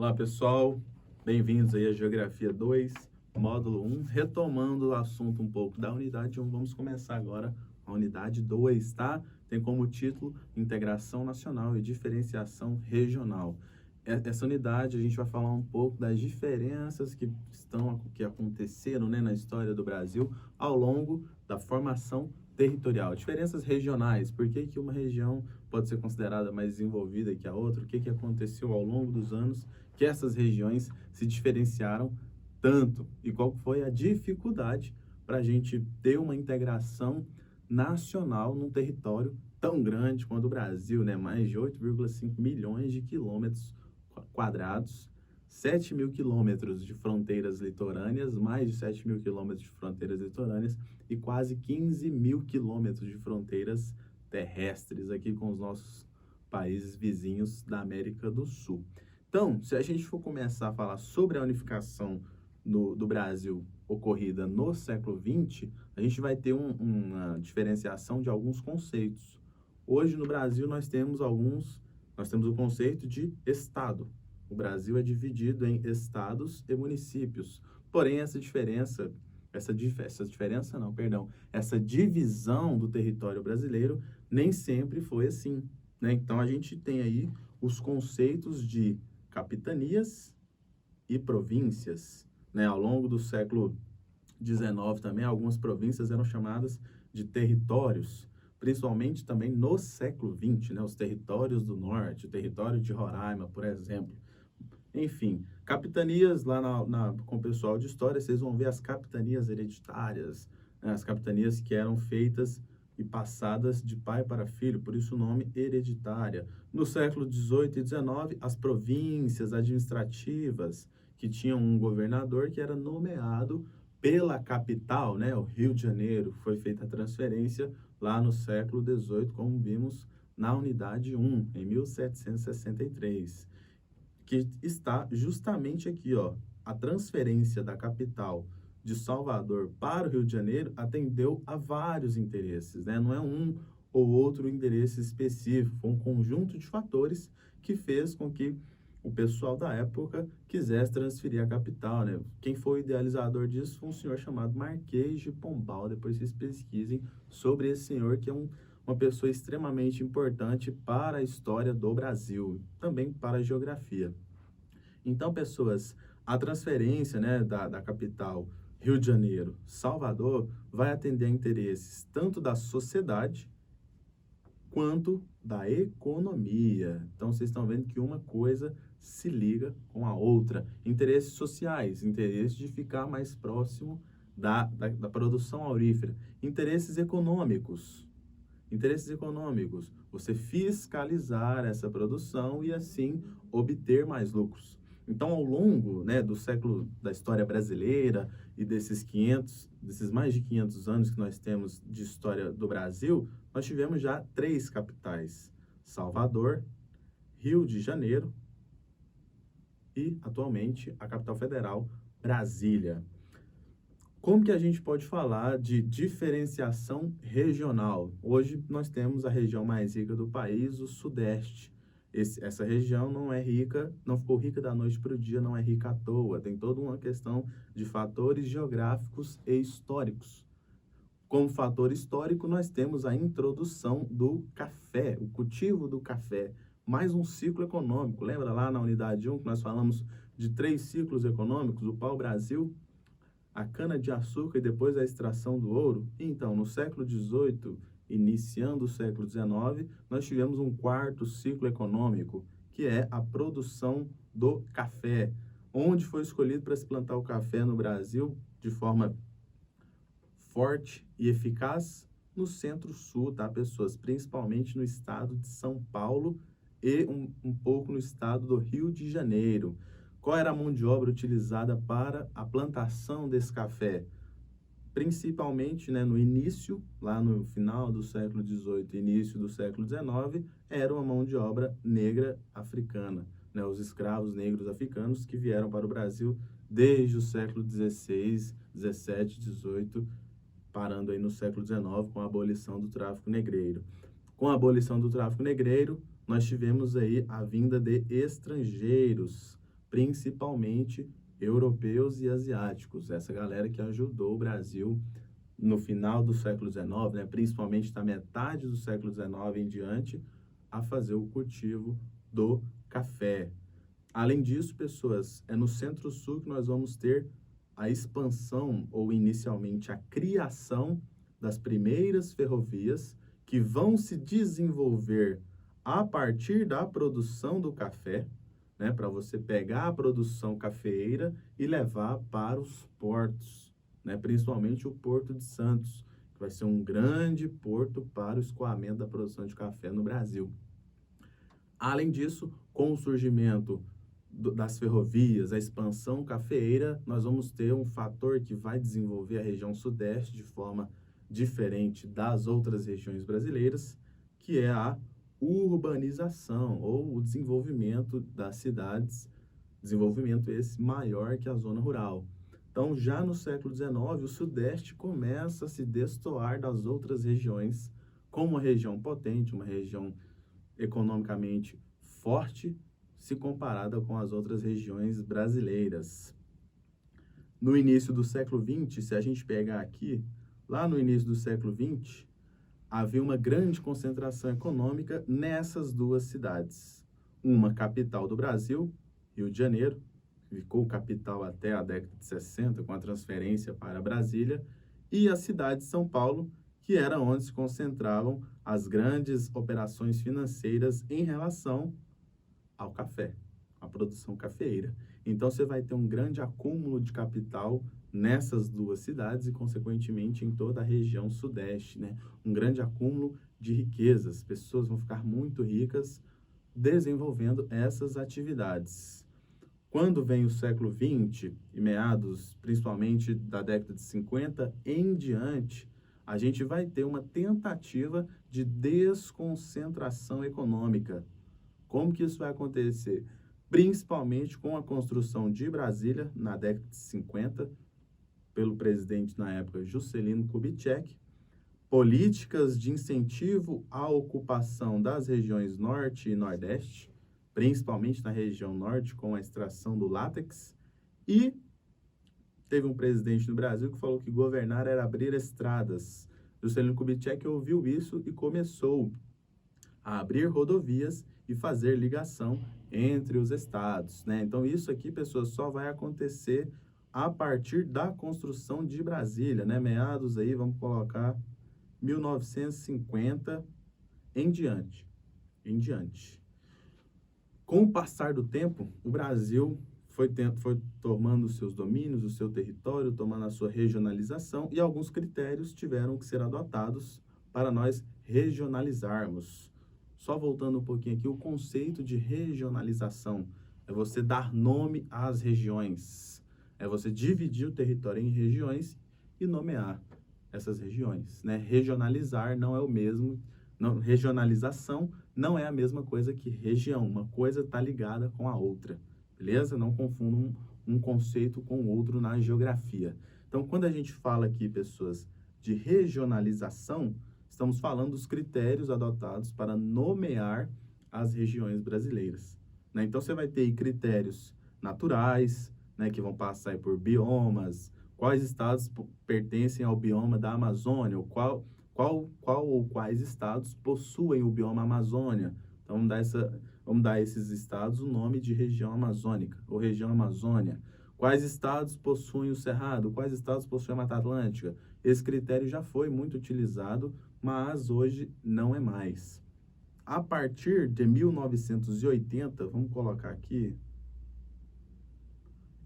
Olá pessoal, bem-vindos aí à Geografia 2, módulo 1, retomando o assunto um pouco da unidade 1, vamos começar agora a unidade 2, tá? Tem como título Integração Nacional e Diferenciação Regional. Essa unidade a gente vai falar um pouco das diferenças que aconteceram, né, na história do Brasil ao longo da formação territorial, diferenças regionais, por que que uma região pode ser considerada mais desenvolvida que a outra, o que que aconteceu ao longo dos anos que essas regiões se diferenciaram tanto e qual foi a dificuldade para a gente ter uma integração nacional num território tão grande quanto o Brasil, né? Mais de 8,5 milhões de quilômetros quadrados, 7 mil quilômetros de fronteiras litorâneas, mais de 7 mil quilômetros de fronteiras litorâneas e quase 15 mil quilômetros de fronteiras terrestres aqui com os nossos países vizinhos da América do Sul. Então, se a gente for começar a falar sobre a unificação do Brasil ocorrida no século XX, a gente vai ter uma diferenciação de alguns conceitos. Hoje no Brasil nós temos o conceito de estado. O Brasil é dividido em estados e municípios. Porém, essa divisão do território brasileiro nem sempre foi assim, né? Então a gente tem aí os conceitos de capitanias e províncias, né? Ao longo do século XIX também, algumas províncias eram chamadas de territórios, principalmente também no século XX, né? Os territórios do norte, o território de Roraima, por exemplo. Enfim, capitanias lá com o pessoal de história, vocês vão ver as capitanias hereditárias, né? As capitanias que eram feitas e passadas de pai para filho, por isso o nome hereditária. No século XVIII e XIX, as províncias administrativas, que tinham um governador que era nomeado pela capital, né? O Rio de Janeiro, foi feita a transferência lá no século XVIII, como vimos na unidade 1, em 1763. Que está justamente aqui, ó, a transferência da capital de Salvador para o Rio de Janeiro atendeu a vários interesses, né? Não é um ou outro interesse específico, foi um conjunto de fatores que fez com que o pessoal da época quisesse transferir a capital, né? Quem foi o idealizador disso foi um senhor chamado Marquês de Pombal. Depois vocês pesquisem sobre esse senhor, que é uma pessoa extremamente importante para a história do Brasil, também para a geografia. Então, pessoas, a transferência, né, da capital Rio de Janeiro, Salvador, vai atender a interesses tanto da sociedade quanto da economia. Então, vocês estão vendo que uma coisa se liga com a outra. Interesses sociais, interesse de ficar mais próximo da produção aurífera. Interesses econômicos, você fiscalizar essa produção e assim obter mais lucros. Então, ao longo, né, da história brasileira e desses mais de 500 anos que nós temos de história do Brasil, nós tivemos já 3 capitais: Salvador, Rio de Janeiro e, atualmente, a capital federal, Brasília. Como que a gente pode falar de diferenciação regional? Hoje nós temos a região mais rica do país, o Sudeste. Essa região não é rica, não ficou rica da noite para o dia, não é rica à toa. Tem toda uma questão de fatores geográficos e históricos. Como fator histórico, nós temos a introdução do café, o cultivo do café, mais um ciclo econômico. Lembra lá na unidade 1 que nós falamos de 3 ciclos econômicos, o pau-brasil, a cana-de-açúcar e depois a extração do ouro? Então, no século XVIII, iniciando o século XIX, nós tivemos um 4º ciclo econômico, que é a produção do café. Onde foi escolhido para se plantar o café no Brasil de forma forte e eficaz? No centro-sul, tá, pessoas? Principalmente no estado de São Paulo e um pouco no estado do Rio de Janeiro. Qual era a mão de obra utilizada para a plantação desse café? Principalmente, né, no início, lá no final do século XVIII e início do século XIX, era uma mão de obra negra africana, né, os escravos negros africanos que vieram para o Brasil desde o século XVI, XVII, XVIII, parando aí no século XIX com a abolição do tráfico negreiro. Com a abolição do tráfico negreiro, nós tivemos aí a vinda de estrangeiros principalmente europeus e asiáticos. Essa galera que ajudou o Brasil no final do século XIX, né, principalmente da metade do século XIX em diante, a fazer o cultivo do café. Além disso, pessoas, é no Centro-Sul que nós vamos ter a expansão, ou inicialmente a criação das primeiras ferrovias que vão se desenvolver a partir da produção do café, né, para você pegar a produção cafeeira e levar para os portos, né, principalmente o Porto de Santos, que vai ser um grande porto para o escoamento da produção de café no Brasil. Além disso, com o surgimento das ferrovias, a expansão cafeeira, nós vamos ter um fator que vai desenvolver a região sudeste de forma diferente das outras regiões brasileiras, que é a urbanização ou o desenvolvimento das cidades, desenvolvimento esse maior que a zona rural. Então, já no século XIX, o Sudeste começa a se destoar das outras regiões como uma região potente, uma região economicamente forte, se comparada com as outras regiões brasileiras. No início do século XX, se a gente pegar aqui, lá no início do século XX, havia uma grande concentração econômica nessas duas cidades. Uma capital do Brasil, Rio de Janeiro, ficou capital até a década de 60, com a transferência para Brasília, e a cidade de São Paulo, que era onde se concentravam as grandes operações financeiras em relação ao café, à produção cafeeira. Então, você vai ter um grande acúmulo de capital nessas duas cidades e, consequentemente, em toda a região sudeste, né? Um grande acúmulo de riquezas. Pessoas vão ficar muito ricas desenvolvendo essas atividades. Quando vem o século XX e meados, principalmente da década de 50 em diante, a gente vai ter uma tentativa de desconcentração econômica. Como que isso vai acontecer? Principalmente com a construção de Brasília, na década de 50, pelo presidente na época, Juscelino Kubitschek, políticas de incentivo à ocupação das regiões Norte e Nordeste, principalmente na região Norte, com a extração do látex, e teve um presidente no Brasil que falou que governar era abrir estradas. Juscelino Kubitschek ouviu isso e começou a abrir rodovias e fazer ligação entre os estados, né? Então, isso aqui, pessoas, só vai acontecer a partir da construção de Brasília, né? Meados aí, vamos colocar 1950 em diante. Com o passar do tempo, o Brasil foi tomando seus domínios, o seu território, tomando a sua regionalização, e alguns critérios tiveram que ser adotados para nós regionalizarmos. Só voltando um pouquinho aqui, o conceito de regionalização é você dar nome às regiões, é você dividir o território em regiões e nomear essas regiões, né? Regionalizar não é o mesmo, não, regionalização não é a mesma coisa que região, uma coisa está ligada com a outra, beleza? Não confundam um conceito com o outro na geografia. Então, quando a gente fala aqui, pessoas, de regionalização, estamos falando dos critérios adotados para nomear as regiões brasileiras, né? Então, você vai ter aí critérios naturais, né, que vão passar aí por biomas, quais estados pertencem ao bioma da Amazônia, ou qual ou quais estados possuem o bioma Amazônia. Então, vamos dar a esses estados o nome de região amazônica, ou região Amazônia. Quais estados possuem o Cerrado, quais estados possuem a Mata Atlântica. Esse critério já foi muito utilizado, mas hoje não é mais. A partir de 1980, vamos colocar aqui,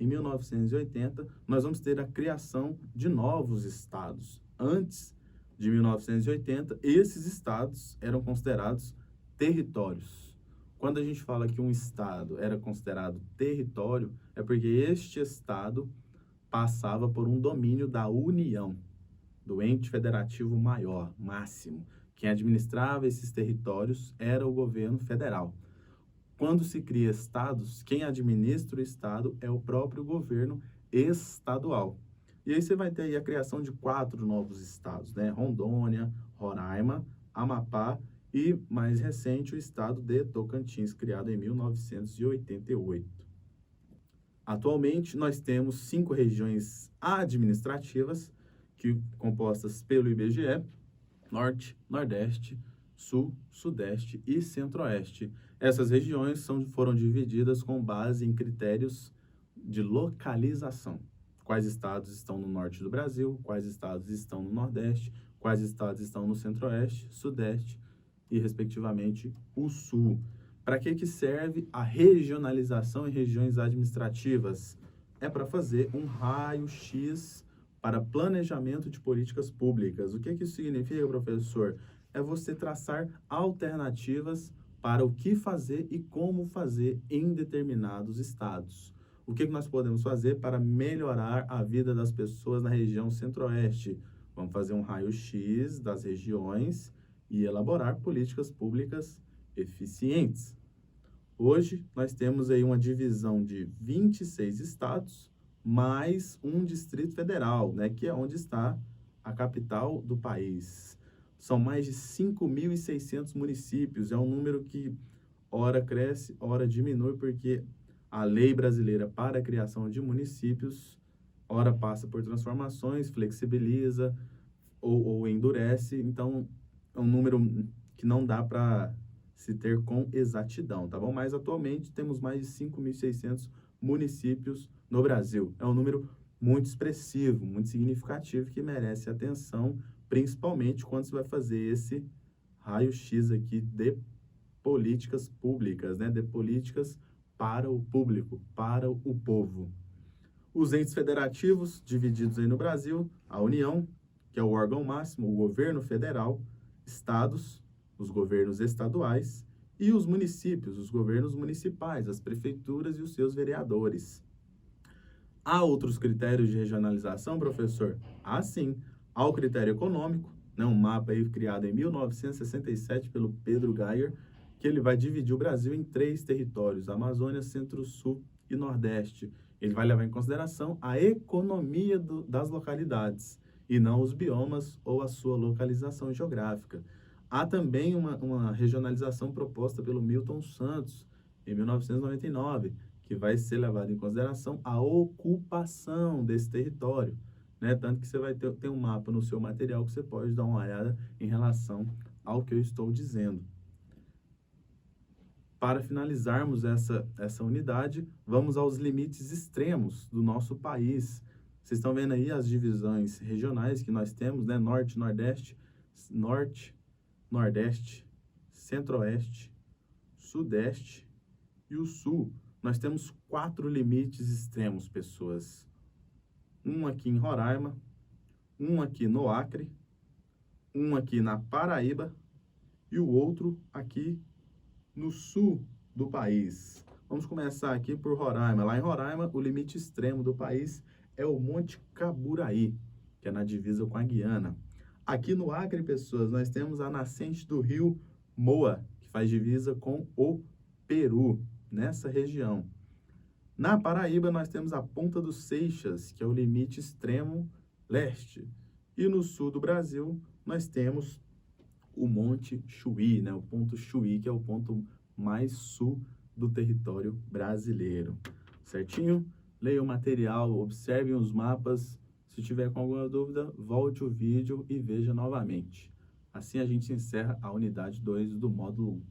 em 1980, nós vamos ter a criação de novos estados. Antes de 1980, esses estados eram considerados territórios. Quando a gente fala que um estado era considerado território, é porque este estado passava por um domínio da União, do ente federativo maior, máximo. Quem administrava esses territórios era o governo federal. Quando se cria estados, quem administra o estado é o próprio governo estadual. E aí você vai ter aí a criação de 4 novos estados, né? Rondônia, Roraima, Amapá e, mais recente, o estado de Tocantins, criado em 1988. Atualmente, nós temos 5 regiões administrativas, compostas pelo IBGE: Norte, Nordeste, Sul, Sudeste e Centro-Oeste. Essas regiões foram divididas com base em critérios de localização. Quais estados estão no norte do Brasil, quais estados estão no Nordeste, quais estados estão no Centro-Oeste, Sudeste e, respectivamente, o Sul. Para que serve a regionalização em regiões administrativas? É para fazer um raio-x para planejamento de políticas públicas. O que isso significa, professor? É você traçar alternativas para o que fazer e como fazer em determinados estados. O que nós podemos fazer para melhorar a vida das pessoas na região Centro-Oeste? Vamos fazer um raio-x das regiões e elaborar políticas públicas eficientes. Hoje, nós temos aí uma divisão de 26 estados, mais um Distrito Federal, né, que é onde está a capital do país. São mais de 5.600 municípios, é um número que ora cresce, ora diminui, porque a lei brasileira para a criação de municípios, ora passa por transformações, flexibiliza ou endurece, então é um número que não dá para se ter com exatidão, tá bom? Mas atualmente temos mais de 5.600 municípios no Brasil. É um número muito expressivo, muito significativo, que merece atenção, principalmente quando você vai fazer esse raio-x aqui de políticas públicas, né? De políticas para o público, para o povo. Os entes federativos divididos aí no Brasil: a União, que é o órgão máximo, o governo federal, estados, os governos estaduais, e os municípios, os governos municipais, as prefeituras e os seus vereadores. Há outros critérios de regionalização, professor? Há sim. Há o critério econômico, né, um mapa aí criado em 1967 pelo Pedro Geyer, que ele vai dividir o Brasil em 3 territórios: Amazônia, Centro-Sul e Nordeste. Ele vai levar em consideração a economia das localidades e não os biomas ou a sua localização geográfica. Há também uma regionalização proposta pelo Milton Santos, em 1999, que vai ser levado em consideração a ocupação desse território, né? Tanto que você vai ter um mapa no seu material que você pode dar uma olhada em relação ao que eu estou dizendo. Para finalizarmos essa unidade, vamos aos limites extremos do nosso país. Vocês estão vendo aí as divisões regionais que nós temos, né? Norte, Nordeste, Centro-Oeste, Sudeste e o Sul. Nós temos 4 limites extremos, pessoas. Um aqui em Roraima, um aqui no Acre, um aqui na Paraíba e o outro aqui no sul do país. Vamos começar aqui por Roraima. Lá em Roraima, o limite extremo do país é o Monte Caburaí, que é na divisa com a Guiana. Aqui no Acre, pessoas, nós temos a nascente do rio Moa, que faz divisa com o Peru, nessa região. Na Paraíba, nós temos a Ponta dos Seixas, que é o limite extremo leste. E no sul do Brasil, nós temos o Monte Chuí, né? O ponto Chuí, que é o ponto mais sul do território brasileiro. Certinho? Leia o material, observem os mapas. Se tiver com alguma dúvida, volte o vídeo e veja novamente. Assim a gente encerra a unidade 2 do módulo 1.